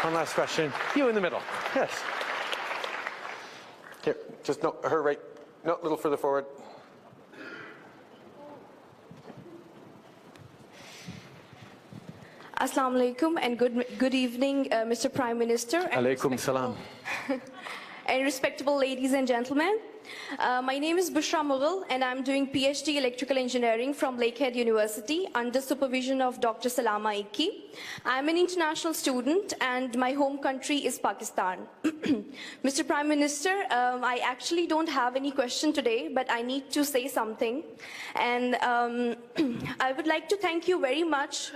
One last question. You in the middle. Yes. Here, just no, her right. No, a little further forward. Assalamu alaikum and good evening, Mr. Prime Minister. Alaikum salam. And respectable ladies and gentlemen. My name is Bushra Mughal and I'm doing PhD Electrical Engineering from Lakehead University under supervision of Dr. Salama Ikki. I'm an international student and my home country is Pakistan. Mr. Prime Minister, I actually don't have any question today, but I need to say something. And I would like to thank you very much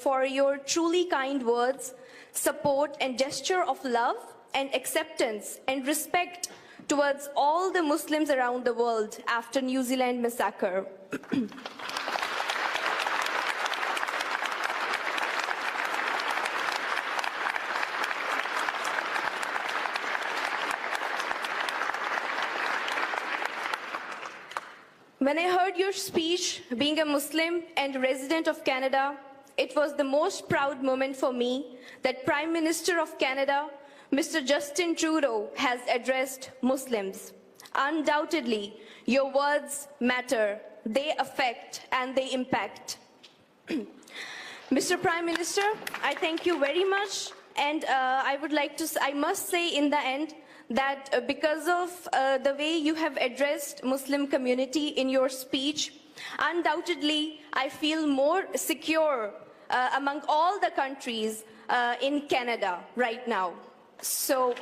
for your truly kind words, support and gesture of love and acceptance and respect towards all the Muslims around the world after New Zealand massacre. When I heard your speech, being a Muslim and resident of Canada, it was the most proud moment for me that Prime Minister of Canada, Mr. Justin Trudeau, has addressed Muslims. Undoubtedly, your words matter, they affect and they impact. Mr. Prime Minister, I thank you very much, and I must say in the end that because of the way you have addressed Muslim community in your speech, undoubtedly I feel more secure among all the countries in Canada right now. So,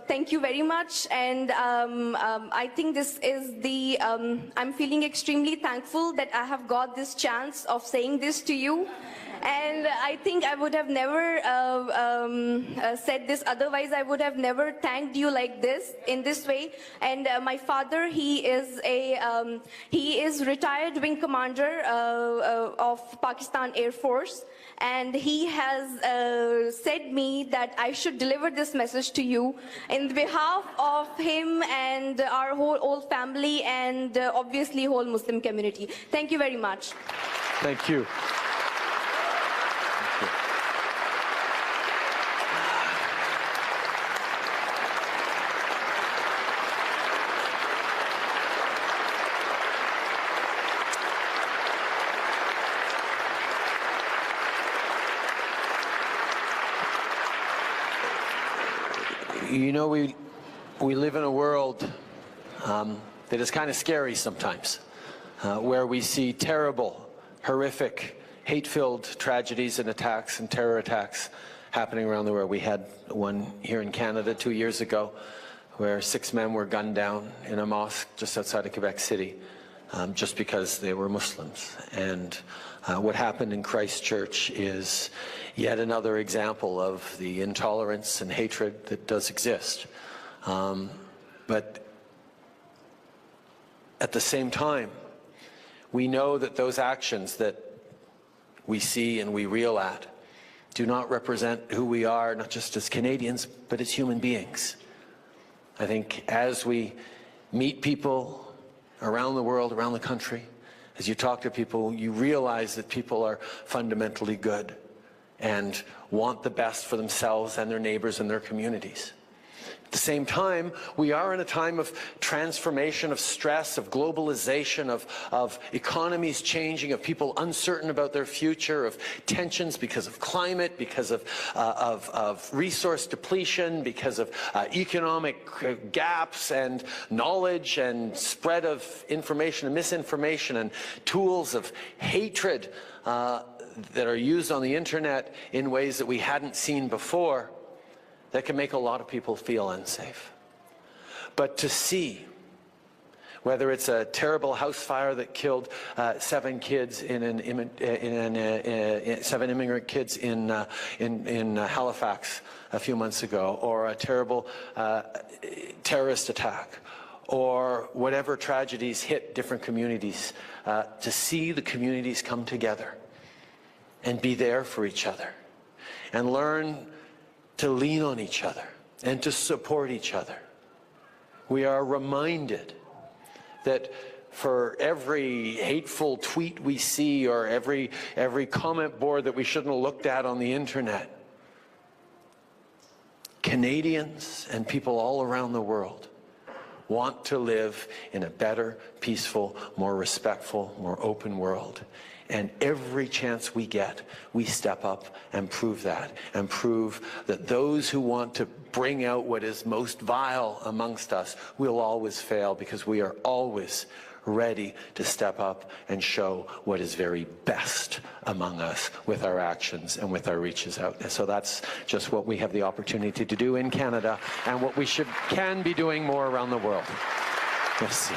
thank you very much, and I think this is the, I'm feeling extremely thankful that I have got this chance of saying this to you. And I think I would have never said this, otherwise I would have never thanked you like this, in this way. And my father, he is retired wing commander of Pakistan Air Force. And he has said me that I should deliver this message to you in behalf of him and our whole family and obviously whole Muslim community. Thank you very much. Thank you. You know, we live in a world that is kind of scary sometimes, where we see terrible, horrific, hate-filled tragedies and attacks and terror attacks happening around the world. We had one here in Canada 2 years ago where 6 men were gunned down in a mosque just outside of Quebec City just because they were Muslims. And what happened in Christchurch is yet another example of the intolerance and hatred that does exist. But at the same time, we know that those actions that we see and we reel at do not represent who we are, not just as Canadians, but as human beings. I think as we meet people around the world, around the country, as you talk to people, you realize that people are fundamentally good and want the best for themselves and their neighbors and their communities. At the same time, we are in a time of transformation, of stress, of globalization, of economies changing, of people uncertain about their future, of tensions because of climate, because of resource depletion, because of economic gaps and knowledge and spread of information and misinformation and tools of hatred that are used on the internet in ways that we hadn't seen before, that can make a lot of people feel unsafe. But to see, whether it's a terrible house fire that killed 7 kids seven immigrant kids in Halifax a few months ago, or a terrible terrorist attack, or whatever tragedies hit different communities, to see the communities come together and be there for each other and learn to lean on each other and to support each other. We are reminded that for every hateful tweet we see or every comment board that we shouldn't have looked at on the internet, Canadians and people all around the world want to live in a better, peaceful, more respectful, more open world. And every chance we get, we step up and prove that those who want to bring out what is most vile amongst us will always fail, because we are always ready to step up and show what is very best among us with our actions and with our reaches out. And so that's just what we have the opportunity to do in Canada, and what we can be doing more around the world. Merci.